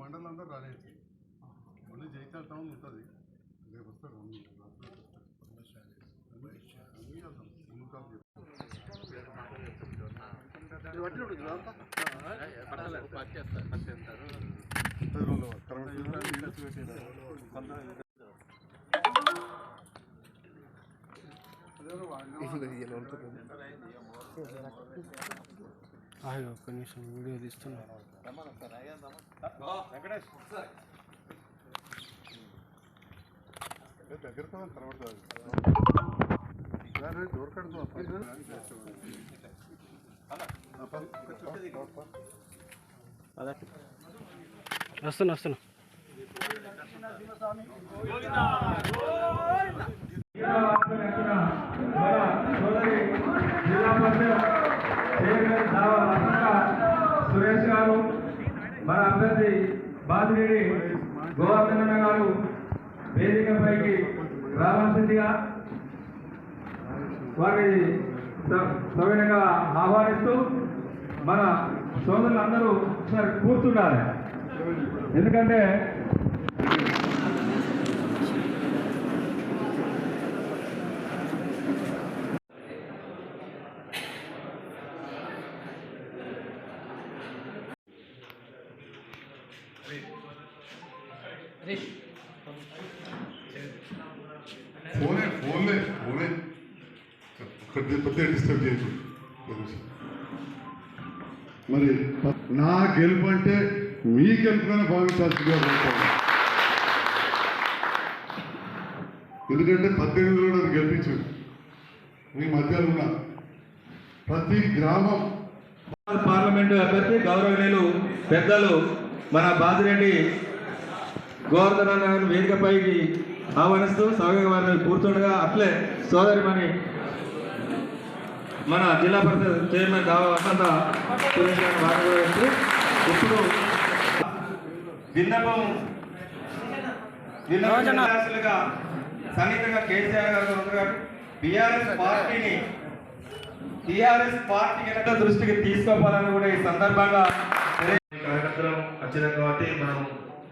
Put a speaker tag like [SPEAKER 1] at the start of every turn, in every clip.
[SPEAKER 1] మండలం అందరూ రాలేదు. ఓన్లీ జైతాల టౌన్ ఉంటుంది. రేపు వస్తారు
[SPEAKER 2] ఒక్క నిమిషం వీడియో తీస్తున్నా.
[SPEAKER 1] దగ్గర తర్వాత డోర్ కడుతూ
[SPEAKER 2] వస్తున్నా
[SPEAKER 3] సురేష్ గారు, మన అభ్యర్థి బాదిరెడ్డి గోవర్ధన గారు వేదికపైకి రావాల్సిందిగా వారిని సవినయంగా ఆహ్వానిస్తూ మన సోదరులందరూ ఒకసారి కూర్చుండాలి. ఎందుకంటే
[SPEAKER 1] ఫోన్లే కొద్దిగా డిస్టర్బ్ చేయకు. మరి నా గెలుపు అంటే మీ గెలుపుగానే భావించాల్సిందిగా కోరుతాను. ఎందుకంటే 18లో నన్ను గెలిపించు. మీ మధ్యలో ఉన్న ప్రతి గ్రామం
[SPEAKER 3] పార్లమెంటు అభ్యర్థి గౌరవనీయులు పెద్దలు మన బాదిరెడ్డి గోవర్ధన గారిని వేదికపైకి ఆహ్వానిస్తూ సౌగ వారిని కూర్చుండగా అట్లే సోదరిమణి మన జిల్లా పరిషత్ చైర్మన్ దావా వసంత సురేష్ గారిని మాట్లాడుతూ ఇప్పుడు విన్నపంగా సన్నిహితంగా కేసీఆర్ గారు ఉన్నారు. టీఆర్ఎస్ పార్టీ దృష్టికి తీసుకోవాలని కూడా ఈ సందర్భంగా కార్యకర్తలు వచ్చినాం కాబట్టి మనం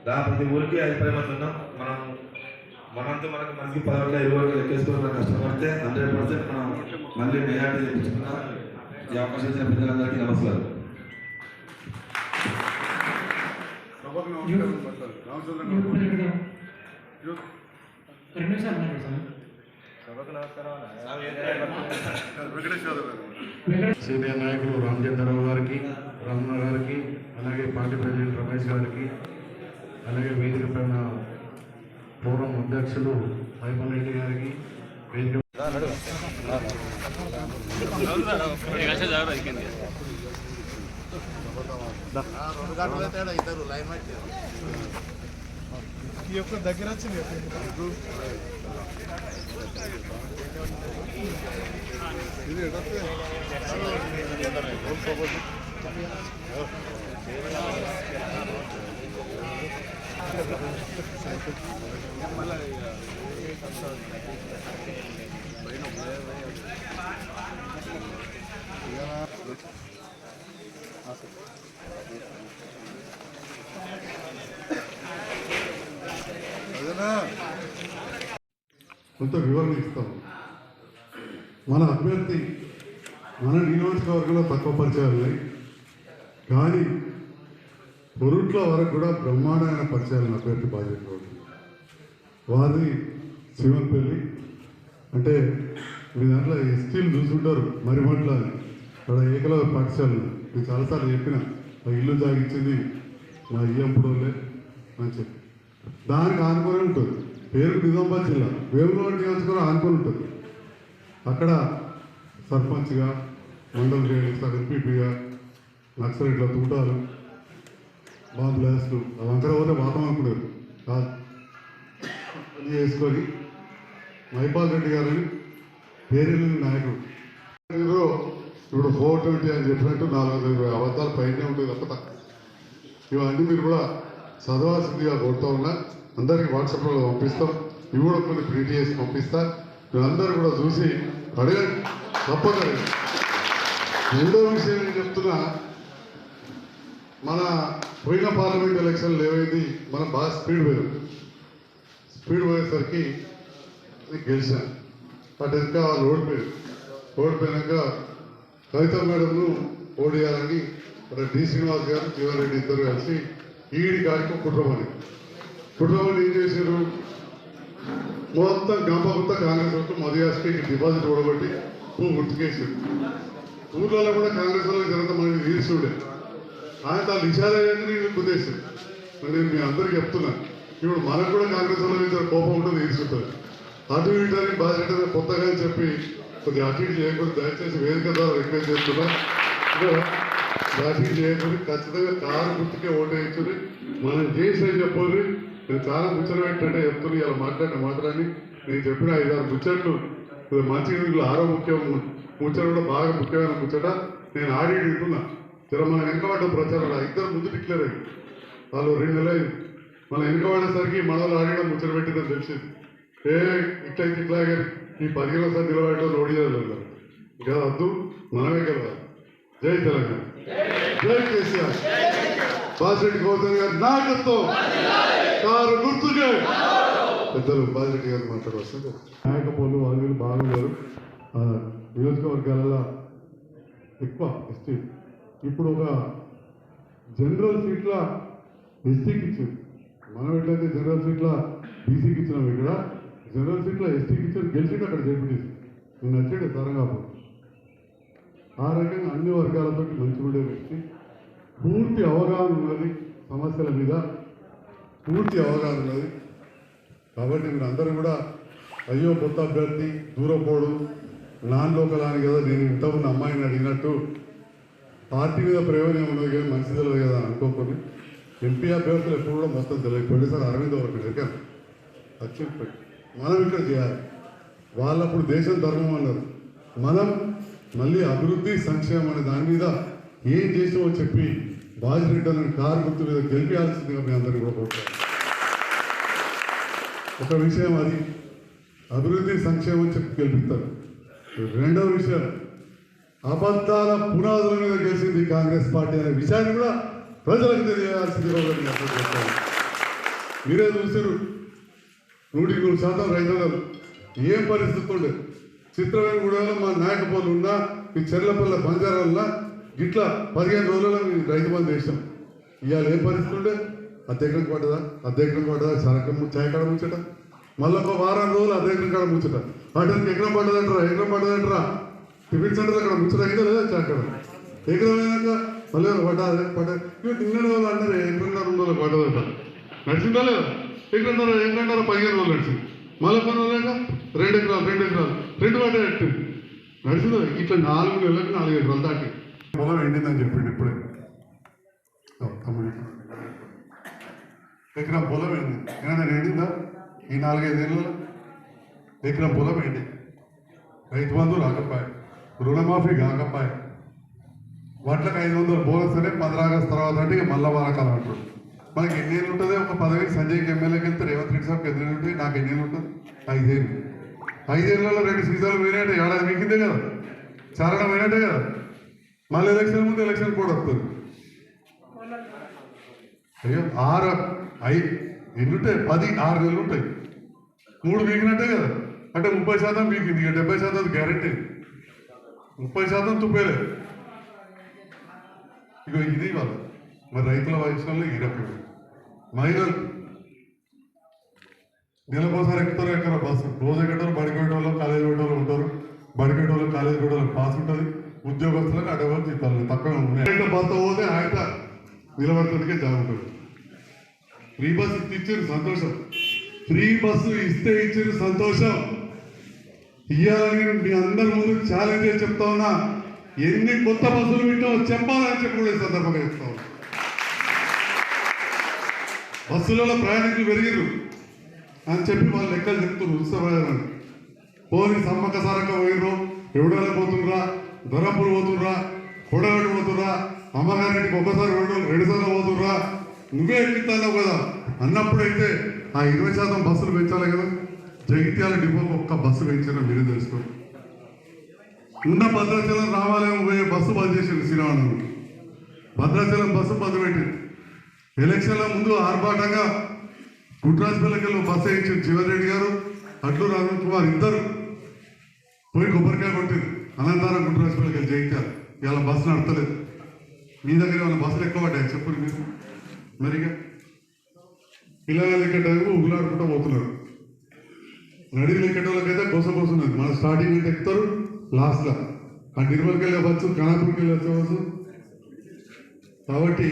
[SPEAKER 3] ప్రతి ఊరికి 5-10 మంది ఉన్నాం. మనంతా మనకు మంచి 10 20 లెక్కేసుకోవడం కష్టపడితే 100% మనం మళ్ళీ మెజార్టీ తెప్పించుకున్నాం. ఈ అవకాశం ఇచ్చిన ప్రజలందరికీ నమస్కారం.
[SPEAKER 1] సీనియర్ నాయకులు రామచంద్రరావు గారికి, రమణ గారికి, అలాగే పార్టీ ప్రెసిడెంట్ రమేష్ గారికి, అలాగే వేదిక పైన ఫోరం అధ్యక్షులు మైపల్ రెడ్డి గారికి, వేదిక దగ్గర వచ్చింది. కొంత వివరణ ఇస్తాం. మన అభ్యర్థి మన నియోజకవర్గంలో తక్కువ పరిచయాలు ఉన్నాయి, కానీ పొరుట్ల వరకు కూడా బ్రహ్మాండమైన పరిచయాలు అభ్యర్థి బాధ్యత. వారిది శివన్పల్లి అంటే మీ దాంట్లో ఎస్టీలు చూసుంటారు మరిమట్ల అక్కడ ఏకలవ్య పాఠశాలలు. నేను చాలాసార్లు చెప్పిన ఇల్లు జాగించింది మా ఇయ్యంపుడోళ్ళే అని చెప్పి దానికి ఆనుకొని ఉంటుంది. పేరు నిజామాబాద్ జిల్లా వేములవాడ నియోజకవర్గం ఆనుకొని ఉంటుంది. అక్కడ సర్పంచ్గా, మండల రేణుసార్ ఎంపీపీగా, నక్సలైట్ల తూటాలు, బాంబు బ్లాస్టులు అవంతా పోతే వాతం అనుకున్నారు కాదు చేసుకొని మైపాల్ రెడ్డి గారని పేరెళ్ళిన నాయకుడు. ఇప్పుడు 420 అని చెప్పినట్టు 420 అబద్ధాలు పైనే ఉంటుంది తప్ప ఇవన్నీ మీరు కూడా చదవాల్సిందిగా కోరుతా ఉన్నా. అందరికీ వాట్సాప్లో పంపిస్తాం. ఇవి కూడా కొన్ని ప్రింట్ చేసి పంపిస్తా. మీరందరూ కూడా చూసి అడగండి, తప్పదు. రెండో విషయం నేను చెప్తున్నా, మన పోయిన పార్లమెంట్ ఎలక్షన్లు ఏమైంది మనం బాగా స్పీడ్ పోయేసరికి నేను గెలిచాను. అటు ఇంకా వాళ్ళు ఓడిపోయినాక కవిత మేడంను ఓడియాలని అక్కడ డి శ్రీనివాస్ గారు జీవారెడ్డి ఇద్దరు కలిసి ఈడి గారికి కుట్రమని ఏం చేశారు, మొత్తం గంపగుత్త కాంగ్రెస్ వరకు మధుయాస్కి డిపాజిట్ ఓడగొట్టి గుర్తుకేసారు. ఊర్లలో కూడా కాంగ్రెస్ వాళ్ళకి జనంతా మనకి తీర్చి ఉండే ఆయన వాళ్ళు ఇషారాన్ని నేను కుదేశాను. నేను మీ అందరికీ చెప్తున్నాను, ఇప్పుడు మనకు కూడా కాంగ్రెస్ వాళ్ళ మీద కోపం ఉంటుంది, తీర్చుంటుంది. అటు ఇటు అని బాధ్యత కొత్తగా అని చెప్పి కొద్దిగా అటు ఇటు చేయకూడదు. దయచేసి వేదిక ద్వారా రిక్వెస్ట్ చేస్తున్నా, అటు ఇటు చేయకూడదు. ఖచ్చితంగా కారు గుర్తుకే ఓటు వేయించుని మనం చేసే చెప్పాలి. నేను చాలా ముచ్చట పెట్టంటే చెప్తున్నా, ఇలా మాట్లాడి నేను చెప్పిన 5-6 ముచ్చట్లు మంచి ఆరో ముచ్చట కూడా బాగా ముఖ్యమైన ముచ్చట. నేను ఆడి వింటున్నా జర మన వెనుకబడ్డ ప్రచారం ఇద్దరు ముందు డిక్లేర్ అయ్యి వాళ్ళు 2 నెలలు అయింది. మన వెనుకబడేసరికి మన వాళ్ళు ఆడడం ముచ్చట పెట్టిందని తెలిసింది. ఇట్లయితే ఇట్లాగే ఈ 15 సార్లు నిలబడటం ఓడియాలి ఇంకా వద్దు, మనమే గెలవాలి. జై తెలంగాణ, జై కేసీఆర్, బాజిరెడ్డి గౌతమ్ గారి నాయకత్వం, కారు గుర్తుకే. పెద్దలు బాజిరెడ్డి గారు మాట్లాడవలసింది. నాయకపోలు వాళ్ళు బాగున్నారు. నియోజకవర్గాలలో ఎక్కువ ఎస్టీ ఇప్పుడు ఒక జనరల్ సీట్ల ఎస్టీకి ఇచ్చారు. మనం ఎట్లయితే జనరల్ సీట్ల బీసీకి ఇచ్చినాం, ఇక్కడ జనరల్ సీట్ల ఎస్టీకి ఇచ్చారు. గెలిచింది అక్కడ జడ్పీటీసీ నేను నచ్చాడు తరంగాపు. ఆ రకంగా అన్ని వర్గాలతో మంచిగా ఉండే వ్యక్తి, పూర్తి అవగాహన ఉన్నది సమస్యల మీద, పూర్తి అవగాహన ఉన్నది. కాబట్టి మీరు అందరూ కూడా అయ్యో కొత్త అభ్యర్థి దూరపోడు నాన్ లోకల్ అని కదా, నేను ఇంతకుముందు అమ్మాయిని అడిగినట్టు పార్టీ మీద ప్రయోజనం ఉన్నది కానీ మంచి తెలియదు కదా అనుకోకుండా ఎంపీ అభ్యర్థులు ఎప్పుడు కూడా మొత్తం తెలియదు. పోయినసారి అరవింద్ ఒకటి ఎక్కడ వచ్చి మనం ఇక్కడ చేయాలి. వాళ్ళప్పుడు దేశం ధర్మం అన్నారు, మనం మళ్ళీ అభివృద్ధి సంక్షేమం అనే దాని మీద ఏం చేసామో చెప్పి బాజిరెడ్డి అనే కారు గుర్తు మీద గెలిపించాల్సిందిగా మీ అందరినీ కూడా కోరుతాను. ఒక విషయం అది అభివృద్ధి సంక్షేమం చెప్పి గెలిపిస్తారు. రెండవ విషయం అబద్ధాల పునాదుల మీద గెలిచింది కాంగ్రెస్ పార్టీ అనే విషయాన్ని కూడా ప్రజలకు తెలియాల్సిందిగా మీరే చూసారు. 100% రైతులు ఏం పరిస్థితి ఉండేది. చిత్రమైన కూడా మా నాయకపోలు ఉన్నా మీ చెర్లపల్ల బంజారాల్లో ఇట్లా 15 రోజులలో రైతు బంధు చేసాం. ఇవాళ ఏం పరిస్థితి ఉండే, అద్దెకరం పడ్డదా సరకం చాయకాడ ముచ్చట, మళ్ళీ ఒక వారం రోజులు అద్దెకరం కాడ ముచ్చట, అటనికి ఎకరం పడ్డదంటారా టిఫిన్ సెంటర్ అక్కడ ముచ్చట అయిందా లేదా అక్కడ ఎకరం అయినాక మళ్ళీ పడ్డా ఇక నిన్న వాళ్ళు అంటారు ఎకరంన్నర 2 రోజులు పడ్డదంట. నడిచిందా లేదా? ఎకరంన్నర 15 రోజులు నడిచింది. మళ్ళీ కొన్ని రోజులేక 2 ఎకరాలు 2 పడ్డా నడిచిందా? ఇట్లా 4 నెలలకు 4 ఎకరాలు దాటి పొలం ఎండిందని చెప్పిండు. ఇప్పుడే ఎకరం పొలం ఎండింది. ఏమైనా ఎండిందా ఈ 4-5 ఏళ్ళలో? ఎకరం పొలం ఎండి, రైతు బంధు రాకపోయా, రుణమాఫీ కాకపోయా, వాటికి 500 బోనస్ అనే 15 ఆగస్టు తర్వాత అంటే ఇక మళ్ళా వారకాలం అంటారు. మనకి ఎన్ని ఏళ్ళు ఉంటుంది? ఒక 10 సంజయ్కి ఎమ్మెల్యేకి వెళ్తే రేవంత్ రెడ్డి సార్కి ఎన్ని ఏళ్ళు ఉంటుంది? నాకు ఎన్ని ఏళ్ళు ఉంటుంది? 5 ఏళ్ళు. 5 ఏళ్ళలో 2 సీజన్లు పోయినట్టే, ఏడాది మిగిలిందే కదా, చారణం పోయినట్టే కదా. మళ్ళీ ఎలక్షన్ ముందు ఎలక్షన్ కూడా వస్తుంది. అయ్యో 6 ఎన్ని ఉంటాయి? 6 నెలలు ఉంటాయి. 3 మిగిలినట్టే కదా. అంటే 30% మిగిలింది. ఇక 70% గ్యారెంటీ, 30% తుప్పేలేదు. ఇక ఇది వాళ్ళు మరి రైతుల వయసులో ఈ రకం మహిళలు నెలకోసారి ఎక్కుతారు, ఎక్కడ బస్సు రోజు ఎక్కడారు, బడికేటోళ్ళు కాలేజీ పెట్టేవాళ్ళు ఉంటారు, బడికేటోళ్ళు కాలేజీ పెట్టేవాళ్ళు పాస్ ఉంటుంది, ఉద్యోగస్తులకు అడగవచ్చు జీతాలు తక్కువ ఉన్నాయి. బస్సు పోతే ఆయన నిలబడటానికే జాగుంటుంది. ఫ్రీ బస్సు ఇచ్చారు సంతోషం, ఫ్రీ బస్సు ఇస్తే ఇచ్చారు సంతోషం. ఇవ్వాలని మీ అందరి ముందు ఛాలెంజ్ చేసి చెప్తా ఉన్నా, ఎన్ని కొత్త బస్సులు వింటామో చెప్పాలని చెప్పి కూడా ఈ సందర్భంగా చెప్తా ఉన్నా. బస్సులలో ప్రయాణికులు పెరిగిరు అని చెప్పి వాళ్ళు లెక్కలు చెప్తున్నారు ఉత్సవాలని. పోని సమ్మక్క సారక్క పోయిర్రు, ఎవడోళ్ళ పోతుండ్రా, ధరపూర్ పోతుండ్రా, కొడగడ్డ పోతుండ్రా, అమ్మగారింటికి ఒకసారి 2 సార్లు పోతుండ్రా, నువ్వే ఎక్కిస్తావు కదా అన్నప్పుడైతే ఆ 20% బస్సులు పెంచాలి కదా. జగిత్యాల డిపోకి ఒక్క బస్సు పెంచారో మీరే తెలుసుకోండి. ఉన్న భద్రాచలం రామాలయం పోయే బస్సు బంద్ చేసింది శ్రీరామనగర్. భద్రాచలం బస్సు బంద్ పెట్టింది. ఎలక్షన్ల ముందు ఆర్భాటంగా గుట్రాజపల్లికి బస్సు వేయించారు. జీవన్ రెడ్డి గారు, అడ్లూరు అరుణ్ కుమార్ ఇద్దరు పోయి కొబ్బరికాయ కొట్టింది. అనంతరం గుట్రాజపల్లికి జయించారు. ఇలా బస్సు నడతలేదు. మీ దగ్గర ఏమైనా బస్సులు ఎక్కువ పడ్డాయి చెప్పండి మీరు. మరిగా పిల్లలు ఎక్కేటప్పుడు ఊగులాడుకుంటూ పోతున్నారు. నడిలు ఎక్కేటోళ్ళకైతే కోసపోతున్నది. మన స్టార్టింగ్ అంటే ఎక్కుతారు, లాస్ట్లో ఆ నిర్మల్కి వెళ్ళవచ్చు, కనాపూర్కి వెళ్ళవచ్చు. కాబట్టి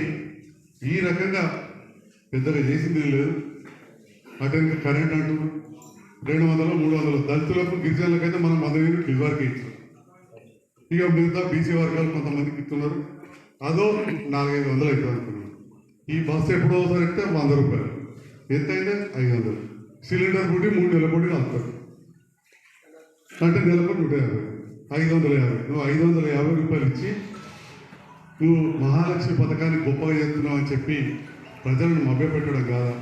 [SPEAKER 1] ఈ రకంగా పెద్దగా చేసింది లేదు. అటు కరెంట్ అంటూ 200, 300 దళితులకు గిరిజనులకైతే మనం 100 యూనిట్లు ఇదివరకే ఇచ్చాం. ఇక మిగతా బీసీ వర్గాలు కొంతమందికి ఇస్తున్నారు. అదో 400-500 అవుతుంది అనుకున్నాం. ఈ బస్సు ఎప్పుడో ఒకసారి ఎక్కితే 100 రూపాయలు, ఎంతైతే 500. సిలిండర్ పుట్టి 3 నెలల పుట్టి కలుపుతారు అంటే నెలకు 150, 550. నువ్వు 550 రూపాయలు ఇచ్చి నువ్వు మహాలక్ష్మి పథకాన్ని గొప్పగా చేస్తున్నావు అని చెప్పి ప్రజలను మభ్యపెట్టడం కాదా?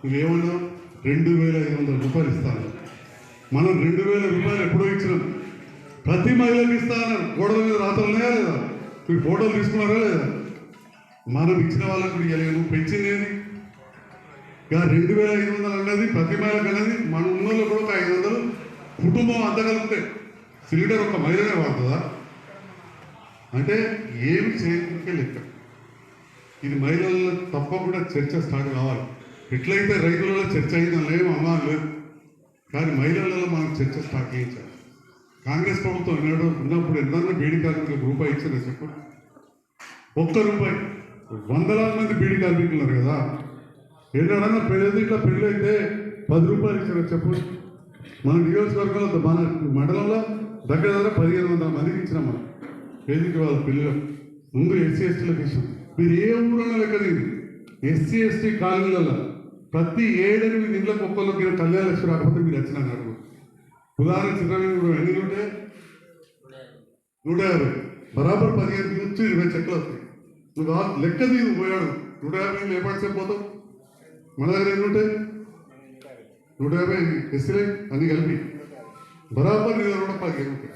[SPEAKER 1] నువ్వేమన్నావు? 2500 రూపాయలు ఇస్తాను. మనం 2000 రూపాయలు ఎప్పుడో ఇచ్చినాం. ప్రతి మహిళకి ఇస్తాను. గోడల మీద రాతలు ఉన్నాయా లేదా? మీరు ఫోటోలు తీసుకున్నారా లేదా? మనం ఇచ్చిన వాళ్ళకు ఇవ్వలేదు. నువ్వు పెంచింది ఏది? ఇక 2500 అన్నది ప్రతి మహిళకు అనేది మన ఉన్నోళ్ళు కూడా ఒక 500. కుటుంబం అంతా కలిపితే సిలిండర్ ఒక మహిళనే వాడుతుందా? అంటే ఏమి చేయకే లెక్క. ఇది మహిళల్లో తప్పకుండా చర్చ స్టార్ట్ కావాలి. ఎట్లయితే రైతులలో చర్చ అయిందని లేవు, అమ్మాలు లేదు. కానీ మహిళలలో మనం చర్చ స్టార్ట్ చేయించాలి. కాంగ్రెస్ ప్రభుత్వం ఉన్నప్పుడు ఎందరో బీడీ కార్మికులకు రూపాయి ఇచ్చారో చెప్పు. ₹1 వందలాది మంది బీడీ కార్మికులు ఉన్నారు కదా. ఏదైనా ఇట్లా పెళ్ళి అయితే ₹10 ఇచ్చారో చెప్పు. మన నియోజకవర్గంలో మన మండలంలో దగ్గర 1500 మందికి ఇచ్చినాం. మనం పేదికి వాళ్ళ పిల్లలకు ముందు ఎస్సీ ఎస్టీలకు ఇచ్చాం. మీరు ఏ ఊరన్నా లెక్క ఎస్సీ ఎస్టీ కాలనీలలో ప్రతి 7-8 ఇండ్లకు ఒక్కరికి కళ్యాణ లక్ష్మి రాకపోతే మీరు వచ్చిన అన్నారు. ఉదాహరణ చిత్రంగా ఎన్ని ఉంటే 150 బరాబర్ 15 నుంచి 20 చెక్కలు వస్తాయి. నువ్వు లెక్క తీరు పోయాడు 150 ఏపాటు చెప్పిపోతావు. మన దగ్గర ఎన్ని ఉంటాయి? 150 ఎస్సీలే అన్ని కలిపి బరాబర్ నీ దగ్గర 15 ఉంటాయి.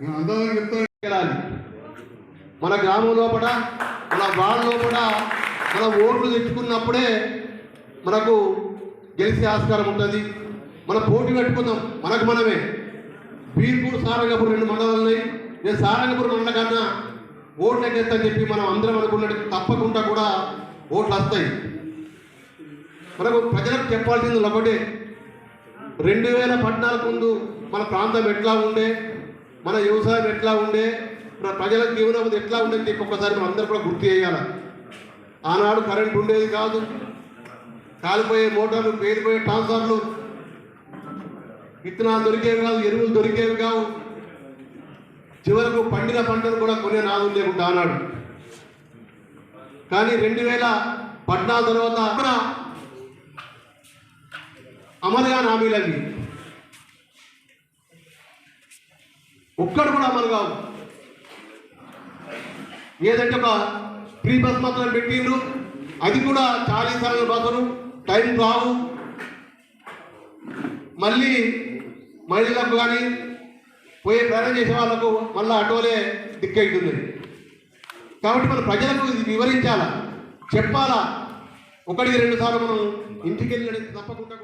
[SPEAKER 1] నేను అందాలని చెప్తాను.
[SPEAKER 4] మన గ్రామం లోపల, మన వార్డు లోపల మనం ఓట్లు తెచ్చుకున్నప్పుడే మనకు గెలిచే ఆస్కారం ఉంటుంది. మనం పోటీ పెట్టుకుందాం. మనకు మనమే. బీర్పూర్, సారంగపూర్ 2 మండలాలు ఉన్నాయి. నేను సారంగపూర్ మండలం కన్నా ఓట్లు ఎక్కేస్తా చెప్పి మనం అందరం అనుకున్నట్టు తప్పకుండా కూడా ఓట్లు వస్తాయి. మనకు ప్రజలకు చెప్పాల్సింది ఒకటే, 2014 ముందు మన ప్రాంతం ఎట్లా ఉండే, మన వ్యవసాయం ఎట్లా ఉండే, ప్రజల జీవనం ఎట్లా ఉండేది చెప్పి ఒక్కసారి మనం అందరూ కూడా గుర్తు చేయాలి. ఆనాడు కరెంట్ ఉండేది కాదు. కాలిపోయే మోటార్లు, పేలిపోయే ట్రాన్స్ఫార్మర్లు, విత్తనాలు దొరికేవి కాదు, ఎరువులు దొరికేవి కావు. చివరకు పండిన పంటను కూడా కొనే నాదు లేకుండా ఆనాడు. కానీ 2014 తర్వాత అక్కడ అమలుగా హామీలవి ఒక్కడు కూడా అమలు కావు. ఏదంటే ఒక ఫ్రీ బస్ మాత్రం పెట్టిండ్రు. అది కూడా 40 సార్లు బస్సులు టైం రావు. మళ్ళీ మహిళలకు కానీ పోయే ప్రయాణం చేసే వాళ్ళకు మళ్ళీ ఆటోలే దిక్కైతుంది. కాబట్టి మన ప్రజలకు ఇది వివరించాలా, చెప్పాలా. 1-2 సార్లు మనం ఇంటికి వెళ్ళి తప్పకుండా